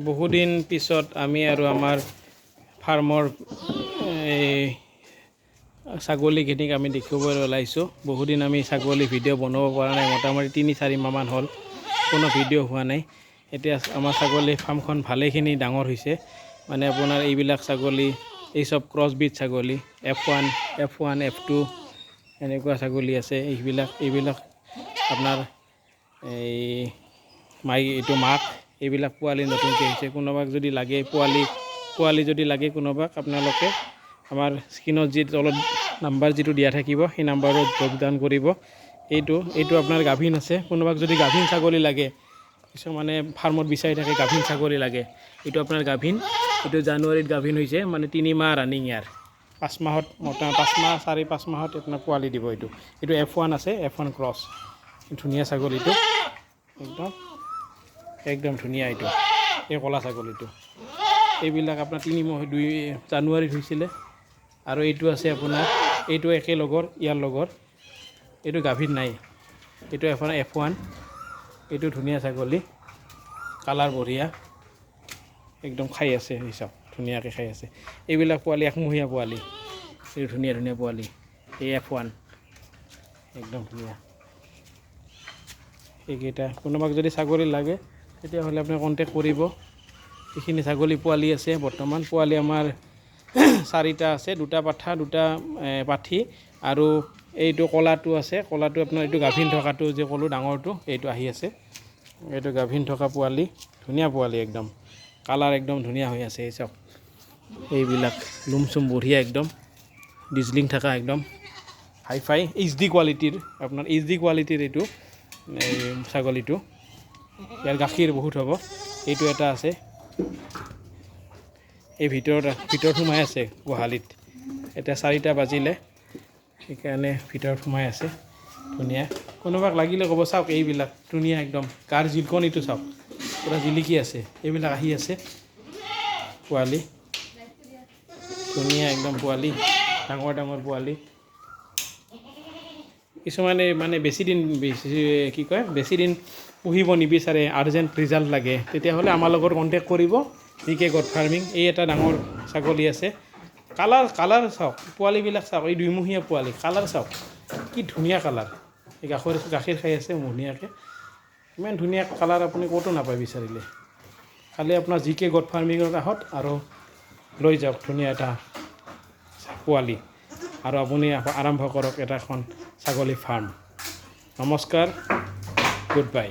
বহুদিন পিছত আমি আৰু আমাৰ ফাৰ্মৰ ছাগলীখিনিক আমি দেখিবলৈ ওলাইছোঁ। বহুদিন আমি ছাগলী ভিডিঅ' বনাব পৰা নাই, মোটামুটি ৩-৪ মাহমান হ'ল কোনো ভিডিঅ' হোৱা নাই। এতিয়া আমাৰ ছাগলী ফাৰ্মখন ভালেখিনি ডাঙৰ হৈছে। মানে আপোনাৰ এইবিলাক ছাগলী এই চব ক্ৰছবিট ছাগলী F1, F2 এনেকুৱা ছাগলী আছে। এইবিলাক আপোনাৰ এই এইটো মাক, এইবিলাক পোৱালি নতুনকৈ হৈছে। কোনোবাক যদি লাগে পোৱালি যদি লাগে কোনোবাক, আপোনালোকে আমাৰ স্ক্ৰীনত যি তলত নাম্বাৰ যিটো দিয়া থাকিব সেই নাম্বাৰত যোগদান কৰিব। এইটো আপোনাৰ গাভিন আছে। কোনোবাক যদি গাভিন ছাগলী লাগে, কিছুমানে ফাৰ্মত বিচাৰি থাকে গাভিন ছাগলী লাগে, এইটো আপোনাৰ গাভিন। এইটো জানুৱাৰীত গাভিন হৈছে, মানে 3 মাহ ৰানিং ইয়াৰ। 5 মাহত 4-5 মাহত আপোনাৰ পোৱালি দিব। এইটো F1 আছে, F1 ক্ৰছ। ধুনীয়া ছাগলীটো, একদম ধুনীয়া। এই ক'লা ছাগলীটো, এইবিলাক আপোনাৰ 2 জানুৱাৰীত হৈছিলে। আৰু এইটো আছে আপোনাৰ, এইটো একেলগৰ ইয়াৰ লগৰ, এইটো গাভিন নাই। এইটো আপোনাৰ F1, এইটো ধুনীয়া ছাগলী, কালাৰ বঢ়িয়া, একদম খাই আছে। এই চাওক ধুনীয়াকৈ খাই আছে। এইবিলাক পোৱালি একমহীয়া পোৱালি, এই ধুনীয়া পোৱালি। এই F1 একদম ধুনীয়া। এইকেইটা কোনোবাক যদি ছাগলী লাগে তেতিয়াহ'লে আপুনি কণ্টেক্ট কৰিব। এইখিনি ছাগলী পোৱালি আছে বৰ্তমান। পোৱালি আমাৰ 4টা আছে, 2টা পাঠা 2টা পাঠি, আৰু এইটো ক'লাটো আছে। ক'লাটো আপোনাৰ এইটো গাভিন থকাটো যে ক'লোঁ ডাঙৰটো, এইটো আহি আছে। এইটো গাভিন থকা পোৱালি, ধুনীয়া পোৱালি, একদম কালাৰ একদম ধুনীয়া হৈ আছে। এই চাওক, এইবিলাক লুম চুম বঢ়িয়া, একদম ডিজলিং থকা, একদম হাই-ফাই HD কোৱালিটিৰ, আপোনাৰ HD কোৱালিটিৰ এইটো ছাগলীটো। ইয়াৰ গাখীৰ বহুত হ'ব। এইটো এটা আছে, এই ভিতৰত সোমাই আছে গোহালিত। এতিয়া 4টা বাজিলে, সেইকাৰণে ভিতৰত সোমাই আছে। ধুনীয়া, কোনোবাক লাগিলে ক'ব। চাওক এইবিলাক ধুনীয়া, একদম গাৰ জিলকনিটো চাওক, পূৰা জিলিকি আছে। এইবিলাক আহি আছে পোৱালি, ধুনীয়া একদম পোৱালি, ডাঙৰ পোৱালি। কিছুমানে মানে বেছি দিন পুহিব নিবিচাৰে, আৰ্জেণ্ট ৰিজাল্ট লাগে, তেতিয়াহ'লে আমাৰ লগত কণ্টেক্ট কৰিব। VK god farming. এই এটা ডাঙৰ ছাগলী আছে, কালাৰ চাওক, পোৱালিবিলাক চাওক, এই 2মহীয়া পোৱালি, কালাৰ চাওক কি ধুনীয়া কালাৰ। এই গাখীৰ খাই আছে ধুনীয়াকৈ, ইমান ধুনীয়া কালাৰ আপুনি ক'তো নাপায় বিচাৰিলে। খালি আপোনাৰ VK গড ফাৰ্মিঙত আহক আৰু লৈ যাওক ধুনীয়া এটা পোৱালি, আৰু আপুনি আৰম্ভ কৰক এখন ছাগলী ফাৰ্ম। নমস্কাৰ, গুড বাই।